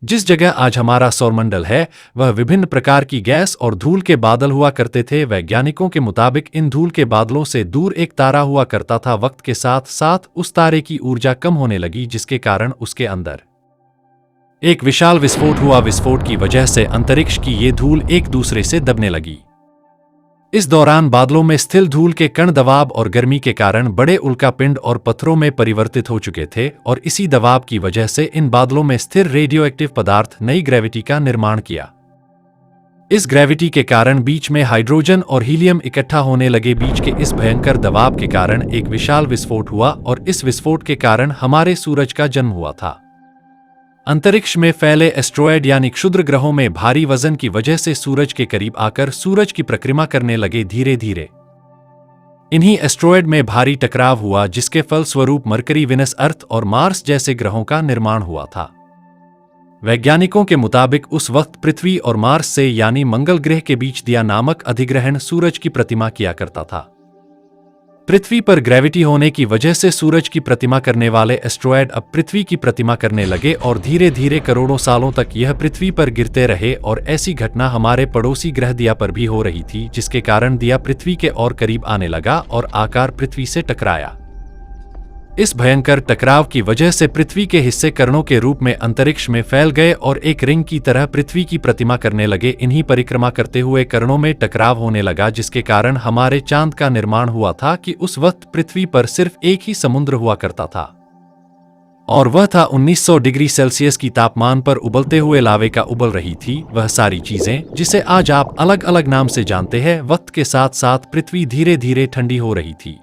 जिस जगह आज हमारा सौरमंडल है, वह विभिन्न प्रकार की गैस और धूल के बादल हुआ करते थे। वैज्ञानिकों के मुताबिक इन धूल के बादलों से दूर एक तारा हुआ करता था। वक्त के साथ साथ उस तारे की ऊर्जा कम होने लगी, जिसके कारण उसके अंदर एक विशाल विस्फोट हुआ। विस्फोट की वजह से अंतरिक्ष की ये धूल एक दूसरे से दबने लगी। इस दौरान बादलों में स्थिर धूल के कण दबाव और गर्मी के कारण बड़े उल्कापिंड और पत्थरों में परिवर्तित हो चुके थे, और इसी दबाव की वजह से इन बादलों में स्थिर रेडियोएक्टिव पदार्थ नई ग्रेविटी का निर्माण किया। इस ग्रेविटी के कारण बीच में हाइड्रोजन और हीलियम इकट्ठा होने लगे। बीच के इस भयंकर दबाव के कारण एक विशाल विस्फोट हुआ, और इस विस्फोट के कारण हमारे सूरज का जन्म हुआ था। अंतरिक्ष में फैले एस्ट्रॉयड यानी क्षुद्र ग्रहों में भारी वजन की वजह से सूरज के करीब आकर सूरज की परिक्रमा करने लगे। धीरे धीरे इन्हीं एस्ट्रॉयड में भारी टकराव हुआ, जिसके फलस्वरूप मरकरी, विनस, अर्थ और मार्स जैसे ग्रहों का निर्माण हुआ था। वैज्ञानिकों के मुताबिक उस वक्त पृथ्वी और मार्स से यानी मंगल ग्रह के बीच दिया नामक अधिग्रहण सूरज की प्रतिमा किया करता था। पृथ्वी पर ग्रेविटी होने की वजह से सूरज की प्रतिमा करने वाले एस्ट्रॉयड अब पृथ्वी की प्रतिमा करने लगे, और धीरे धीरे करोड़ों सालों तक यह पृथ्वी पर गिरते रहे। और ऐसी घटना हमारे पड़ोसी ग्रह दिया पर भी हो रही थी, जिसके कारण दिया पृथ्वी के और करीब आने लगा और आकार पृथ्वी से टकराया। इस भयंकर टकराव की वजह से पृथ्वी के हिस्से कणों के रूप में अंतरिक्ष में फैल गए और एक रिंग की तरह पृथ्वी की प्रतिमा करने लगे। इन्हीं परिक्रमा करते हुए कणों में टकराव होने लगा, जिसके कारण हमारे चांद का निर्माण हुआ था कि उस वक्त पृथ्वी पर सिर्फ एक ही समुद्र हुआ करता था, और वह था 1900 डिग्री सेल्सियस की तापमान पर उबलते हुए लावे का उबल रही थी। वह सारी चीजें जिसे आज आप अलग अलग नाम से जानते हैं, वक्त के साथ साथ पृथ्वी धीरे धीरे ठंडी हो रही थी,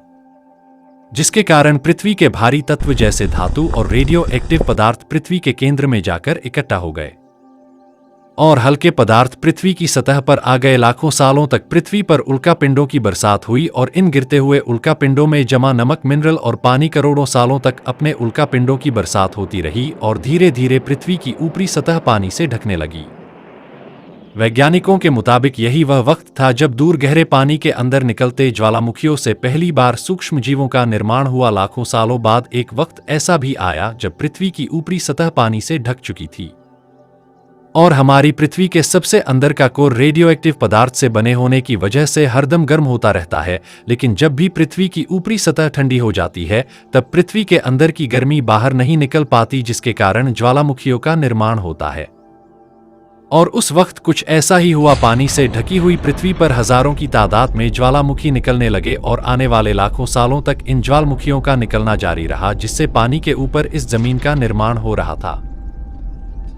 जिसके कारण पृथ्वी के भारी तत्व जैसे धातु और रेडियो एक्टिव पदार्थ पृथ्वी के केंद्र में जाकर इकट्ठा हो गए, और हल्के पदार्थ पृथ्वी की सतह पर आ गए। लाखों सालों तक पृथ्वी पर उल्कापिंडों की बरसात हुई, और इन गिरते हुए उल्कापिंडों में जमा नमक, मिनरल और पानी करोड़ों सालों तक अपने उल्कापिंडों की बरसात होती रही, और धीरे धीरे पृथ्वी की ऊपरी सतह पानी से ढकने लगी। वैज्ञानिकों के मुताबिक यही वह वक्त था जब दूर गहरे पानी के अंदर निकलते ज्वालामुखियों से पहली बार सूक्ष्म जीवों का निर्माण हुआ। लाखों सालों बाद एक वक्त ऐसा भी आया जब पृथ्वी की ऊपरी सतह पानी से ढक चुकी थी, और हमारी पृथ्वी के सबसे अंदर का कोर रेडियोएक्टिव पदार्थ से बने होने की वजह से हरदम गर्म होता रहता है। लेकिन जब भी पृथ्वी की ऊपरी सतह ठंडी हो जाती है, तब पृथ्वी के अंदर की गर्मी बाहर नहीं निकल पाती, जिसके कारण ज्वालामुखियों का निर्माण होता है। और उस वक्त कुछ ऐसा ही हुआ। पानी से ढकी हुई पृथ्वी पर हजारों की तादाद में ज्वालामुखी निकलने लगे, और आने वाले लाखों सालों तक इन ज्वालामुखियों का निकलना जारी रहा, जिससे पानी के ऊपर इस जमीन का निर्माण हो रहा था।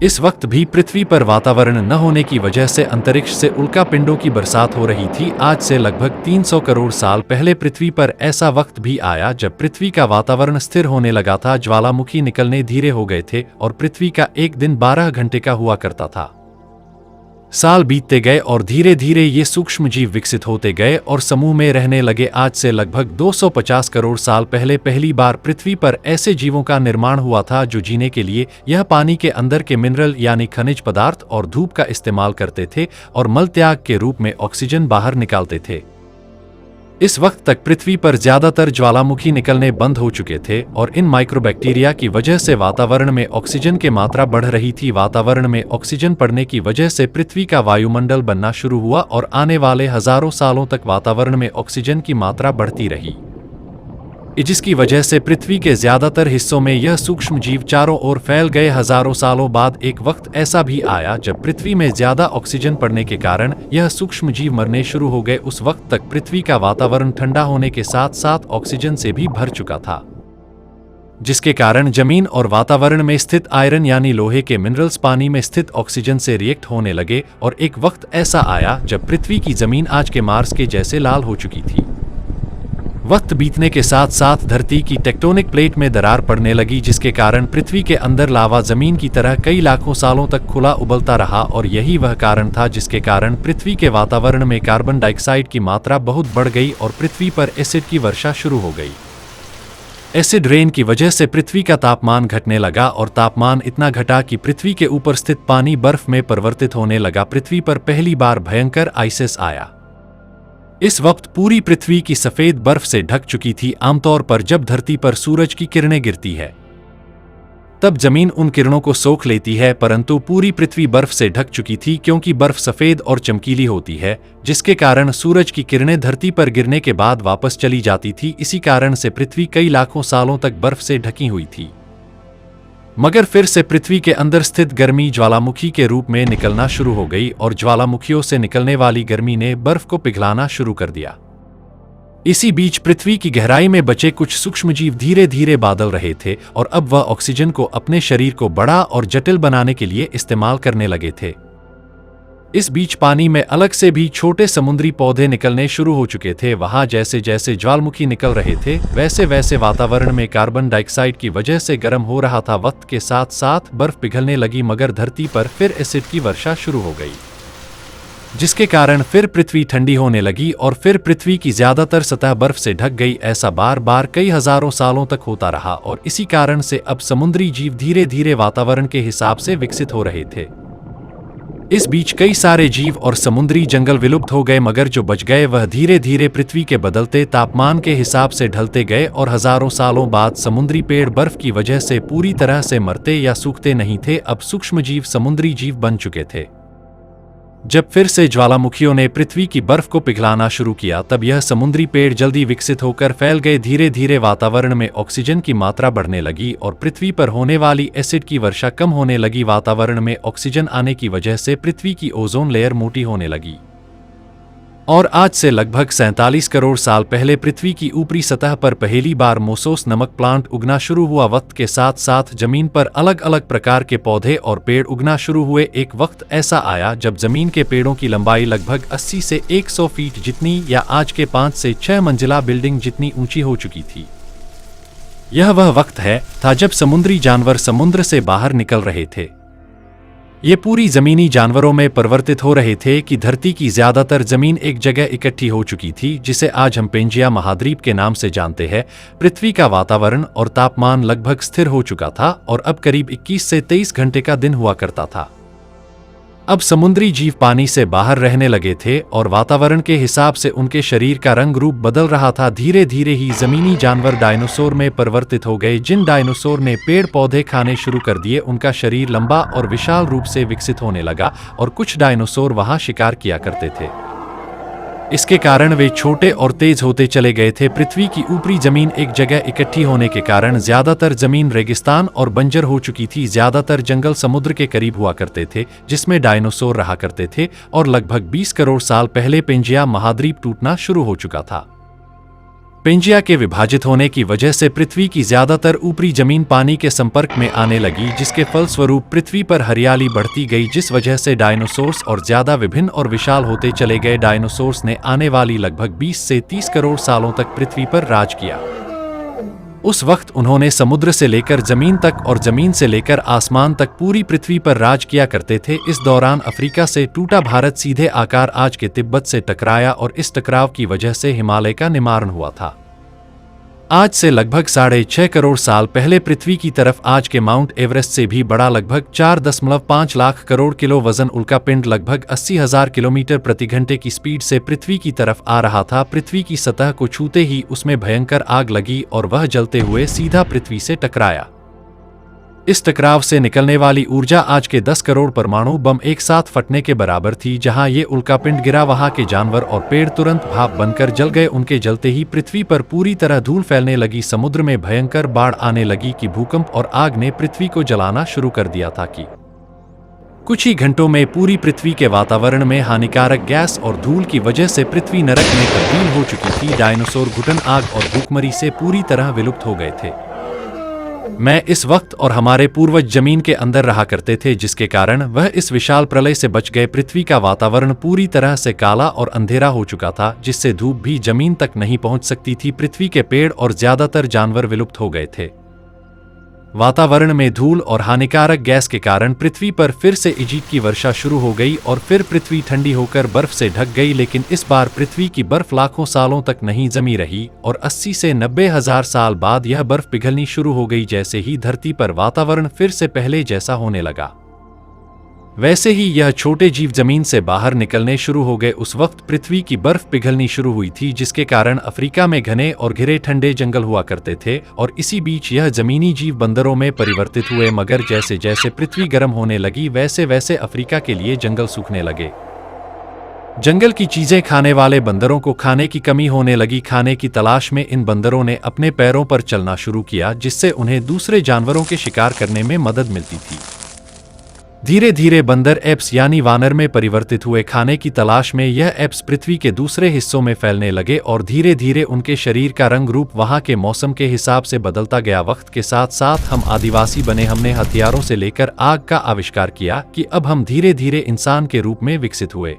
इस वक्त भी पृथ्वी पर वातावरण न होने की वजह से अंतरिक्ष से उल्कापिंडों की बरसात हो रही थी। आज से लगभग 300 करोड़ साल पहले पृथ्वी पर ऐसा वक्त भी आया जब पृथ्वी का वातावरण स्थिर होने लगा था, ज्वालामुखी निकलने धीरे हो गए थे, और पृथ्वी का एक दिन 12 घंटे का हुआ करता था। साल बीतते गए और धीरे धीरे ये सूक्ष्म जीव विकसित होते गए और समूह में रहने लगे। आज से लगभग 250 करोड़ साल पहले पहली बार पृथ्वी पर ऐसे जीवों का निर्माण हुआ था जो जीने के लिए यह पानी के अंदर के मिनरल यानी खनिज पदार्थ और धूप का इस्तेमाल करते थे, और मलत्याग के रूप में ऑक्सीजन बाहर निकालते थे। इस वक्त तक पृथ्वी पर ज्यादातर ज्वालामुखी निकलने बंद हो चुके थे, और इन माइक्रोबैक्टीरिया की वजह से वातावरण में ऑक्सीजन की मात्रा बढ़ रही थी। वातावरण में ऑक्सीजन बढ़ने की वजह से पृथ्वी का वायुमंडल बनना शुरू हुआ, और आने वाले हजारों सालों तक वातावरण में ऑक्सीजन की मात्रा बढ़ती रही, जिसकी वजह से पृथ्वी के ज्यादातर हिस्सों में यह सूक्ष्म जीव चारों ओर फैल गए। हजारों सालों बाद एक वक्त ऐसा भी आया जब पृथ्वी में ज्यादा ऑक्सीजन पड़ने के कारण यह सूक्ष्म जीव मरने शुरू हो गए। उस वक्त तक पृथ्वी का वातावरण ठंडा होने के साथ साथ ऑक्सीजन से भी भर चुका था, जिसके कारण जमीन और वातावरण में स्थित आयरन यानी लोहे के मिनरल्स पानी में स्थित ऑक्सीजन से रिएक्ट होने लगे। और एक वक्त ऐसा आया जब पृथ्वी की जमीन आज के मार्स के जैसे लाल हो चुकी थी। वक्त बीतने के साथ साथ धरती की टेक्टोनिक प्लेट में दरार पड़ने लगी, जिसके कारण पृथ्वी के अंदर लावा जमीन की तरह कई लाखों सालों तक खुला उबलता रहा, और यही वह कारण था जिसके कारण पृथ्वी के वातावरण में कार्बन डाइऑक्साइड की मात्रा बहुत बढ़ गई और पृथ्वी पर एसिड की वर्षा शुरू हो गई। एसिड रेन की वजह से पृथ्वी का तापमान घटने लगा, और तापमान इतना घटा कि पृथ्वी के ऊपर स्थित पानी बर्फ में परिवर्तित होने लगा। पृथ्वी पर पहली बार भयंकर आइसिस आया। इस वक्त पूरी पृथ्वी की सफेद बर्फ से ढक चुकी थी। आमतौर पर जब धरती पर सूरज की किरणें गिरती है तब जमीन उन किरणों को सोख लेती है, परंतु पूरी पृथ्वी बर्फ से ढक चुकी थी क्योंकि बर्फ सफेद और चमकीली होती है, जिसके कारण सूरज की किरणें धरती पर गिरने के बाद वापस चली जाती थी। इसी कारण से पृथ्वी कई लाखों सालों तक बर्फ से ढकी हुई थी। मगर फिर से पृथ्वी के अंदर स्थित गर्मी ज्वालामुखी के रूप में निकलना शुरू हो गई और ज्वालामुखियों से निकलने वाली गर्मी ने बर्फ को पिघलाना शुरू कर दिया। इसी बीच पृथ्वी की गहराई में बचे कुछ सूक्ष्मजीव धीरे धीरे बादल रहे थे और अब वह ऑक्सीजन को अपने शरीर को बड़ा और जटिल बनाने के लिए इस्तेमाल करने लगे थे। इस बीच पानी में अलग से भी छोटे समुद्री पौधे निकलने शुरू हो चुके थे। वहां जैसे जैसे ज्वालामुखी निकल रहे थे वैसे वैसे वातावरण में कार्बन डाइऑक्साइड की वजह से गर्म हो रहा था। वक्त के साथ साथ बर्फ पिघलने लगी, मगर धरती पर फिर एसिड की वर्षा शुरू हो गई, जिसके कारण फिर पृथ्वी ठंडी होने लगी और फिर पृथ्वी की ज्यादातर सतह बर्फ से ढक गई। ऐसा बार बार कई हजारों सालों तक होता रहा और इसी कारण से अब समुद्री जीव धीरे धीरे वातावरण के हिसाब से विकसित हो रहे थे। इस बीच कई सारे जीव और समुद्री जंगल विलुप्त हो गए, मगर जो बच गए वह धीरे धीरे पृथ्वी के बदलते तापमान के हिसाब से ढलते गए और हजारों सालों बाद समुद्री पेड़ बर्फ की वजह से पूरी तरह से मरते या सूखते नहीं थे। अब सूक्ष्मजीव समुद्री जीव बन चुके थे। जब फिर से ज्वालामुखियों ने पृथ्वी की बर्फ को पिघलाना शुरू किया तब यह समुद्री पेड़ जल्दी विकसित होकर फैल गए। धीरे धीरे वातावरण में ऑक्सीजन की मात्रा बढ़ने लगी और पृथ्वी पर होने वाली एसिड की वर्षा कम होने लगी। वातावरण में ऑक्सीजन आने की वजह से पृथ्वी की ओजोन लेयर मोटी होने लगी और आज से लगभग 47 करोड़ साल पहले पृथ्वी की ऊपरी सतह पर पहली बार मोसोस नमक प्लांट उगना शुरू हुआ। वक्त के साथ साथ जमीन पर अलग अलग प्रकार के पौधे और पेड़ उगना शुरू हुए। एक वक्त ऐसा आया जब जमीन के पेड़ों की लंबाई लगभग 80 से 100 फीट जितनी या आज के 5 से 6 मंजिला बिल्डिंग जितनी ऊंची हो चुकी थी। यह वह वक्त था जब समुद्री जानवर समुद्र से बाहर निकल रहे थे। ये पूरी जमीनी जानवरों में परिवर्तित हो रहे थे कि धरती की ज्यादातर जमीन एक जगह इकट्ठी हो चुकी थी, जिसे आज हम पेंजिया महाद्वीप के नाम से जानते हैं। पृथ्वी का वातावरण और तापमान लगभग स्थिर हो चुका था और अब करीब 21 से 23 घंटे का दिन हुआ करता था। अब समुद्री जीव पानी से बाहर रहने लगे थे और वातावरण के हिसाब से उनके शरीर का रंग रूप बदल रहा था। धीरे धीरे ही जमीनी जानवर डायनासोर में परिवर्तित हो गए। जिन डायनासोर ने पेड़ पौधे खाने शुरू कर दिए उनका शरीर लंबा और विशाल रूप से विकसित होने लगा और कुछ डायनासोर वहां शिकार किया करते थे। इसके कारण वे छोटे और तेज होते चले गए थे। पृथ्वी की ऊपरी जमीन एक जगह इकट्ठी होने के कारण ज्यादातर जमीन रेगिस्तान और बंजर हो चुकी थी। ज्यादातर जंगल समुद्र के करीब हुआ करते थे जिसमें डायनासोर रहा करते थे और लगभग 20 करोड़ साल पहले पेंजिया महाद्वीप टूटना शुरू हो चुका था। पेंजिया के विभाजित होने की वजह से पृथ्वी की ज्यादातर ऊपरी जमीन पानी के संपर्क में आने लगी, जिसके फलस्वरूप पृथ्वी पर हरियाली बढ़ती गई, जिस वजह से डायनासोर्स और ज्यादा विभिन्न और विशाल होते चले गए। डायनासोर्स ने आने वाली लगभग 20 से 30 करोड़ सालों तक पृथ्वी पर राज किया। उस वक्त उन्होंने समुद्र से लेकर जमीन तक और जमीन से लेकर आसमान तक पूरी पृथ्वी पर राज किया करते थे। इस दौरान अफ्रीका से टूटा भारत सीधे आकार आज के तिब्बत से टकराया और इस टकराव की वजह से हिमालय का निर्माण हुआ था। आज से लगभग 6.5 करोड़ साल पहले पृथ्वी की तरफ आज के माउंट एवरेस्ट से भी बड़ा लगभग 4.5 लाख करोड़ किलो वजन उल्कापिंड लगभग 80,000 किलोमीटर प्रति घंटे की स्पीड से पृथ्वी की तरफ आ रहा था। पृथ्वी की सतह को छूते ही उसमें भयंकर आग लगी और वह जलते हुए सीधा पृथ्वी से टकराया। इस टकराव से निकलने वाली ऊर्जा आज के 10 करोड़ परमाणु बम एक साथ फटने के बराबर थी। जहां ये उल्कापिंड गिरा वहां के जानवर और पेड़ तुरंत भाप बनकर जल गए। उनके जलते ही पृथ्वी पर पूरी तरह धूल फैलने लगी। समुद्र में भयंकर बाढ़ आने लगी कि भूकंप और आग ने पृथ्वी को जलाना शुरू कर दिया था कि कुछ ही घंटों में पूरी पृथ्वी के वातावरण में हानिकारक गैस और धूल की वजह से पृथ्वी नरक में तब्दील हो चुकी थी। डायनासोर घुटन आग और भूखमरी से पूरी तरह विलुप्त हो गए थे। मैं इस वक्त और हमारे पूर्वज जमीन के अंदर रहा करते थे, जिसके कारण वह इस विशाल प्रलय से बच गए। पृथ्वी का वातावरण पूरी तरह से काला और अंधेरा हो चुका था, जिससे धूप भी जमीन तक नहीं पहुंच सकती थी। पृथ्वी के पेड़ और ज्यादातर जानवर विलुप्त हो गए थे। वातावरण में धूल और हानिकारक गैस के कारण पृथ्वी पर फिर से एसिड की वर्षा शुरू हो गई और फिर पृथ्वी ठंडी होकर बर्फ से ढक गई। लेकिन इस बार पृथ्वी की बर्फ लाखों सालों तक नहीं जमी रही और 80 से 90 हजार साल बाद यह बर्फ पिघलनी शुरू हो गई। जैसे ही धरती पर वातावरण फिर से पहले जैसा होने लगा, वैसे ही यह छोटे जीव जमीन से बाहर निकलने शुरू हो गए। उस वक्त पृथ्वी की बर्फ पिघलनी शुरू हुई थी, जिसके कारण अफ्रीका में घने और घिरे ठंडे जंगल हुआ करते थे और इसी बीच यह जमीनी जीव बंदरों में परिवर्तित हुए। मगर जैसे जैसे पृथ्वी गर्म होने लगी वैसे वैसे अफ्रीका के लिए जंगल सूखने लगे। जंगल की चीजें खाने वाले बंदरों को खाने की कमी होने लगी। खाने की तलाश में इन बंदरों ने अपने पैरों पर चलना शुरू किया, जिससे उन्हें दूसरे जानवरों के शिकार करने में मदद मिलती थी। धीरे धीरे बंदर एप्स यानी वानर में परिवर्तित हुए। खाने की तलाश में यह एप्स पृथ्वी के दूसरे हिस्सों में फैलने लगे और धीरे धीरे उनके शरीर का रंग रूप वहां के मौसम के हिसाब से बदलता गया। वक्त के साथ साथ हम आदिवासी बने। हमने हथियारों से लेकर आग का आविष्कार किया कि अब हम धीरे धीरे इंसान के रूप में विकसित हुए।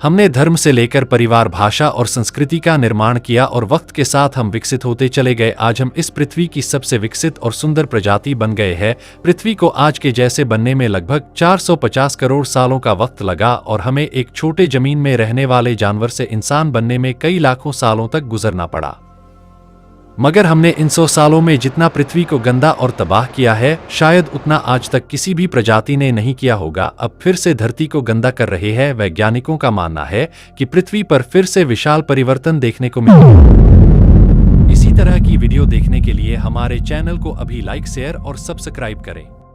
हमने धर्म से लेकर परिवार, भाषा और संस्कृति का निर्माण किया और वक्त के साथ हम विकसित होते चले गए। आज हम इस पृथ्वी की सबसे विकसित और सुंदर प्रजाति बन गए हैं। पृथ्वी को आज के जैसे बनने में लगभग 450 करोड़ सालों का वक्त लगा और हमें एक छोटे जमीन में रहने वाले जानवर से इंसान बनने में कई लाखों सालों तक गुजरना पड़ा। मगर हमने इन 100 सालों में जितना पृथ्वी को गंदा और तबाह किया है, शायद उतना आज तक किसी भी प्रजाति ने नहीं किया होगा। अब फिर से धरती को गंदा कर रहे हैं। वैज्ञानिकों का मानना है कि पृथ्वी पर फिर से विशाल परिवर्तन देखने को मिलेगा। इसी तरह की वीडियो देखने के लिए हमारे चैनल को अभी लाइक, शेयर और सब्सक्राइब करें।